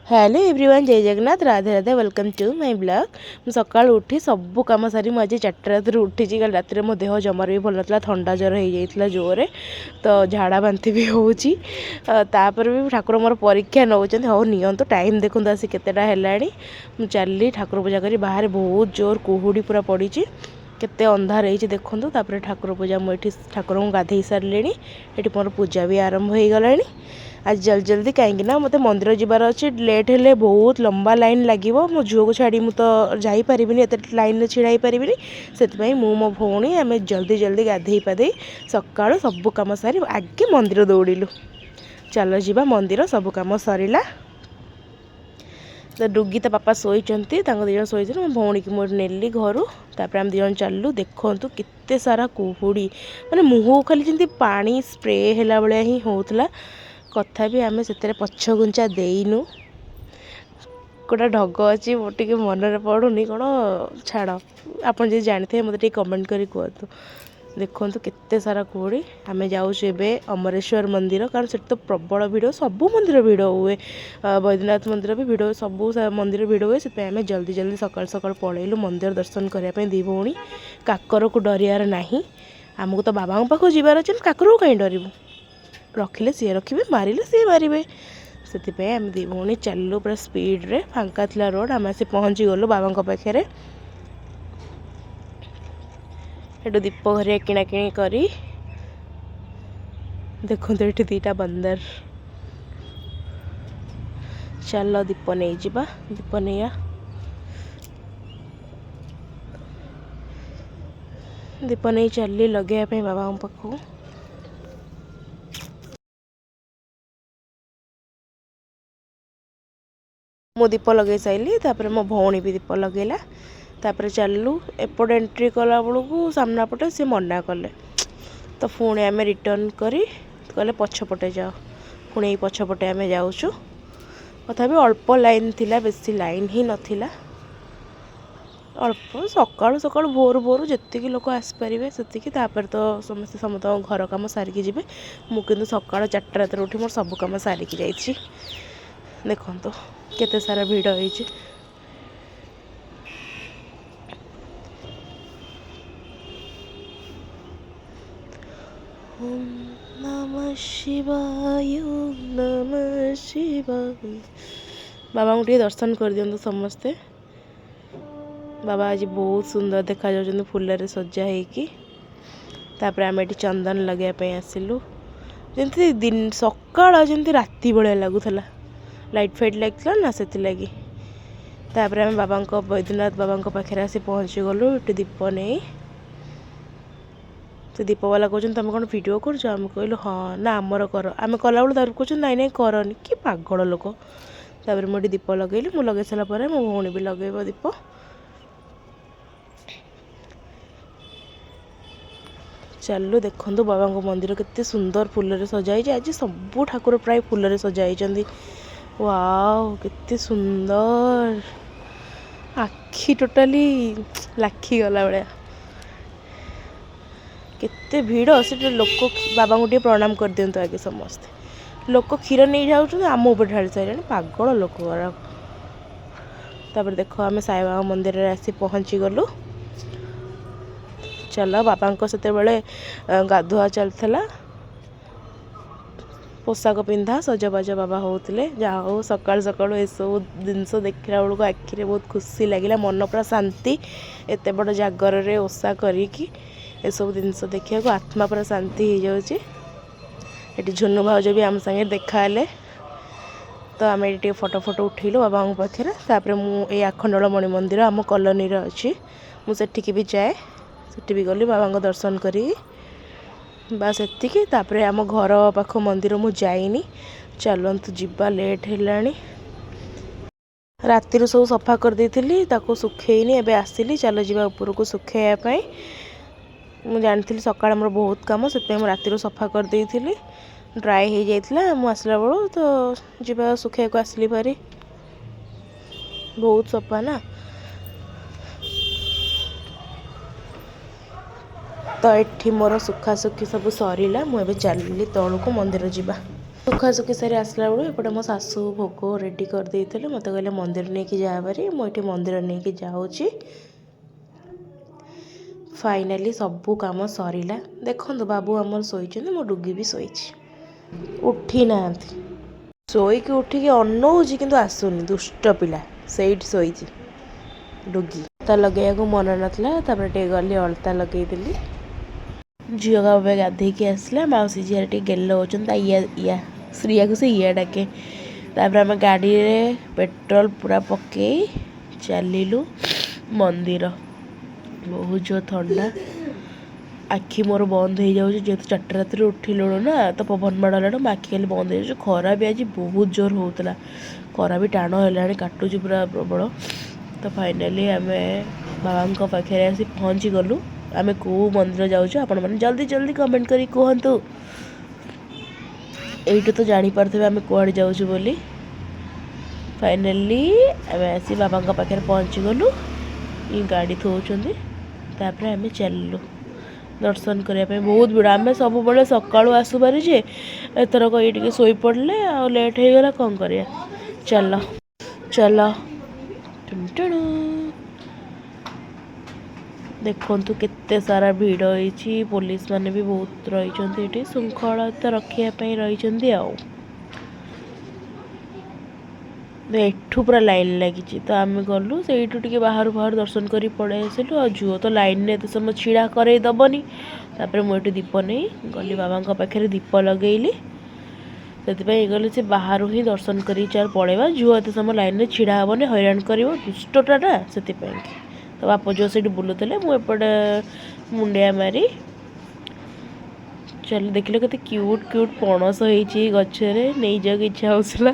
Hello everyone, जय Jagannath, Radhe Radhe, welcome to my blog. मु सकाल उठी सब कम सारी आज 4टा राति उठी। कल रात मो देह जमार भी भल ना, थंडा जर हो जाता जोरे, तो झाड़ा बांति भी होची। तापर भी ठाकुर मोर परीक्षा नौ हो नियंतु टाइम देखूँ आसी केतेटा हेलाणी। मु चली ठाकुर पूजा करी, बाहर बहुत जोर कुहुड़ी पूरा पड़ी, केते अंधार है देखूँ। तापर ठाकुर पूजा मुझे ठाकुर को गाधे सारे, ये मोर पूजा भी आरंभ हो गला। आज जल्दी जल्दी कहीं मत मंदिर जबार अच्छे, लेट हेले बहुत लंबा लाइन लगे। मो झील को छाड़ी मुझे तो जापरि एत लाइन में छिड़ा पारि से मो भौणी आम जल्दी जल्दी गाधे पाधे सका सब कम सारी आगे मंदिर दौड़िलु। चलो जीवा मंदिर, सब कम सरला। तो डुगी तो पापा शोचती, दिज शोचे, मो भौणी की मुझे नेली घर। तापर आम दिज चलू। देखु केते सारा कुहुड़ी, माने मुँह खाली जमी पानी स्प्रे है भाया ही होता। कथा भी आम से पछ गुंचा देनु। गोटा ढग अच्छी टे मनरे पड़ूनी कौन, छाड़ आप जानते हैं मत कमेंट करी कहतु। देखु केते सारा कुहुड़ी। आम जाऊँ अमरेश्वर मंदिर, कारण से तो प्रबल भिड़, सब मंदिर भिड़ हुए। बैद्यनाथ मंदिर भी भिड़, सब मंदिर भिड़ हुए। से आम जल्दी जल्दी सकाल सकाल पलैलु मंदिर दर्शन करने। दी भौणी काकर को डरियार नहीं, आमको तो बाबा पाखु जीवार अच्छे, काकर को कहीं डरबू। रखिले सी रखिए, मारे सी मारे। से आम दी भौणी चलू पूरा स्पीड्रे, फांका थिला रोड। आम आसी पहुँची गलु बाबा पाखे। एटू दीप घरिया किणाकिणी करी। देखो ये दीटा बंदर। चलो दीप नहीं जावा, दीप नहीं दीप नहीं चली लगे बाबा पाखु। मो दीप लगे साइली, तापर मो भौणी भी दीप लगेला। तापर चलू एपट एंट्री कला बेलू सामना पटे सी मना कले, तो पुणी आम रिटर्न करी कहले पछपटे जाओ। पुणी पछपटे आम जाऊँ। तथा अल्प लाइन थिला, बेसी लाइन ही नथिला। अल्प सकाळु सकाळु भोर भोर जी लोक आसपारे से। तापर तो समस्त घर कम सारिकी जी। मुझे सका 4टा रात उठी मोर सब कम सारिकी जाइए। देखो केते सारा भिड़ होइछि। ओम नमः शिवाय, ओम नमः शिवाय। बाबा को टे दर्शन कर दियंतु समस्ते। बाबा आज बहुत सुंदर देखा जाउछन फुलरे सजा होगी। तापर आम ये चंदन लगे आसिलु, जमी दिन सकाळ जमी राति भाया लगुला। लाइट फाइट लगता ना, से लगी। तापर आम बाबा बैद्यनाथ बाबा पाखे आसी पहुँची गलु। ये दीप नहीं, तो दीप वाला कहते तुम कौन वीडियो कर? कहलु हाँ ना, आमर कर। आम कला बेलू कह नाई नाई करनी, कि पागल लोक। तापर मुझे दीप लगेली, मुझे लगे सारापर मो भौणी भी लगेब दीप। चलू देखु बाबा मंदिर केते सुंदर फुलरे सजाई। आज सब ठाकुर प्राय फुलरे सजाई। वाओ केते सुंदर, आखि टोटाली लाखी गला भाया। केते भिड़ से लोक। बाबा को प्रणाम कर दिंतु आगे समस्ते। लोक क्षीर नहीं जाऊँ, आम ऊपर ढाली सारे, पागल लोक। तापर देखो आम साई बाबा मंदिर आसी पहुँची गलु। चलो बाबा से गाधुआ चलता, पोशाक पिंधा सजबाज बाबा होते। जहाँ हो सकाल सकाल ये सब जिनस देखला बेलू आखिरे बहुत खुशी लगे, मन पूरा शांति। एत बड़ जागर रे ओषा करी सब जिनस देखा आत्मा पूरा शांति हो जाऊँगी। ये झुनु भाउज भी आम संगे देखा, तो आम ये फोटो फोटो उठेलु बाबा पाखे। तापर मुझे आखंडलमणि मंदिर आम कॉलोनी अच्छी, मुझे भी जाए। सेठी भी गली बाबा दर्शन करी, बस एतिकी। तापर आम घर पाख मंदिर मु जाइनी। चलतु जीवा, लेट है। राति सब सफा कर देती, सुखेनी। एबे आसिली, चलो जीवा ऊपर को सुखेवाई। मुझे जानी सकाळ मोर बहुत कम, से राति सफा कर देती। ड्राए हो जाता मुझे आसला बेलू, तो जीवा सुखे को आसली भारी। बहुत सफा ना, तो ये मोर सुखासुखी सब सरला। मुझे चलि तौल को मंदिर जावा। सुखासुखी सारी आसला बेलू एपटे मो सासू भोग रेडी कर देते मत कहले मंदिर नहीं कि जा पारी मुझे मंदिर नहीं कि जाऊँगी। फाइनाली सबू काम सरीला देखो बाबू आमर शोचे मो डुगी भी शोई उठी ना शोक उठिकी अनौची कि आसुनी दुष्ट पिला से शोची डुगी अलता लगे मन नाला गली अलता लगेदेली झील का गाधेक आसला मौसी झील टे गेल होता या श्रिया को से या डाके आम गाड़ी रे पेट्रोल पूरा पके चलू मंदिर बहुत जो ठंडा आखि मोर बंद हो जाऊँ जेहतु 4टा रात उठिलुणु ना तो पवन माड़ा मो आखि खाली बंद हो खरा भी आज बहुत जोर होता खरा भी टाण है काटुच पूरा प्रबल। तो फाइनाली आम बाबा पाखे आसी पहुँची गलु आम कौ मंदिर जाऊँ आपण मैंने जल्दी जल्दी कमेंट करी कहतु यही तो जापारे आम कौड़े जाऊँ बोली। फाइनाली आम आसी बाबा पाखे पहुँची गलु ये गाड़ी थोचंदी तापर आम चलू दर्शन करने बहुत भिड़ आम सब बड़े सकाळु आसु बारी जे एथरक ये शोई पड़े आ लेट हो गला कौन कर चल चल देखु केते सारा भिड़ होती पुलिस माने भी बहुत रही श्रृंखला रखापी रही एठू पूरा लाइन लगी तो आम गलु से बाहर बाहर दर्शन कर पड़े आसलु आ झुओ तो लाइन में एत समय छिड़ा कर दबनी तापर मुझे दीप नहीं गली बाबा पाखे दीप लगेली से गली से बाहर ही दर्शन कर चार पड़ेगा झुओ एत समय लाइन में छिड़ा हेनी हैरान कर दुष्टटा ना से तो बाप जो से बुलूले मुझे मुंडिया मारी चल देख लो के क्यूट क्यूट पणस होती गचरे नहीं जाक इच्छा होसला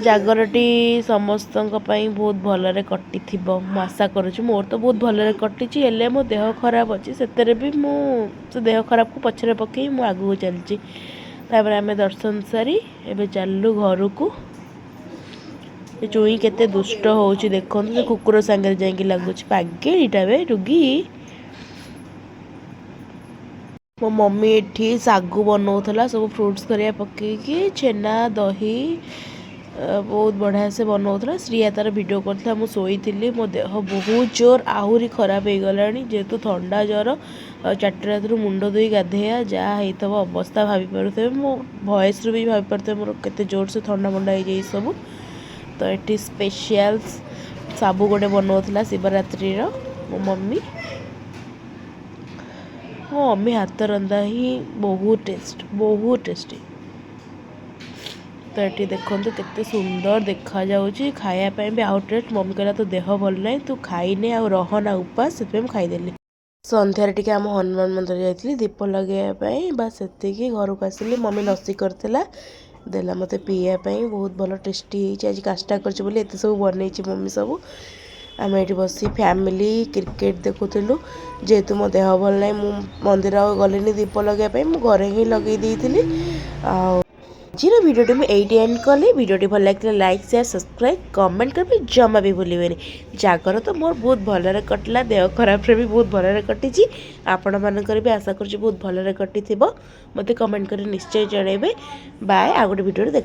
जागरटी समस्त बहुत भलरे कटि आशा करुँच मोर तो बहुत भलरे कटिची हेले मो देह खराब अच्छी से भी मुझे देह खराब को पछरे पकई मु आगू चलची तापर आम दर्शन सारी एबे चलू घर को चुई केते दुष्ट होची देखो से कुकुर सांगे जाइए लगुच पागेटा वे रुगी मो मम्मी एठी सागु बनाऊला सब फ्रुट्स करिया पकईकी छेना दही बहुत बढ़िया से बनाऊला श्रिया तार वीडियो करता मुझे शोई मो देह बहुत जोर आहरी खराब हो गला जेहेतु ठंडा ज्वर 4टा रात मुंड धोई गाधेया जहाँ होता अवस्था भाभी पारे मो भयस भी भाभी पारे मोर केते जोर से ठंडा मंडा हो सब। तो ये स्पेशल साबु गोटे बनाऊला शिवरात्रि मो मम्मी हाथ रंधा ही बहुत टेस्टी। तो ये देखो केते सुंदर देखा जाऊँगी खायापी भी आउ टेस्ट मम्मी कहला तो देह भल ना तू खाईने आ रहना उपास से खाईदेली संध्यार टी आम हनुमान मंदिर जाइली दीप लगेवाई बस से घर को आसिली मम्मी लस्सी करथिला देला मते पीवाई बहुत भल टेस्टी आज काष्टा कर सब बनई मम्मी सब आम ये बस फैमिली क्रिकेट देखुलु जेहेतु मो देह भल ना मु मंदिर गलिनी दीप लगेवाई घरे ही लगे जी वीडियो मुझे ये एंड कली वीडियो भल लगे लाइक शेयर सब्सक्राइब कमेंट कर जमा भी भूलें जागर तो मोर बहुत भलरे कटला देह खराब भी बहुत भलरे कटी आपण मानकर भी आशा कर बहुत भलरे कटि मत कमेंट कर निश्चय जनइबे बाय आ गोटे वीडियो देख।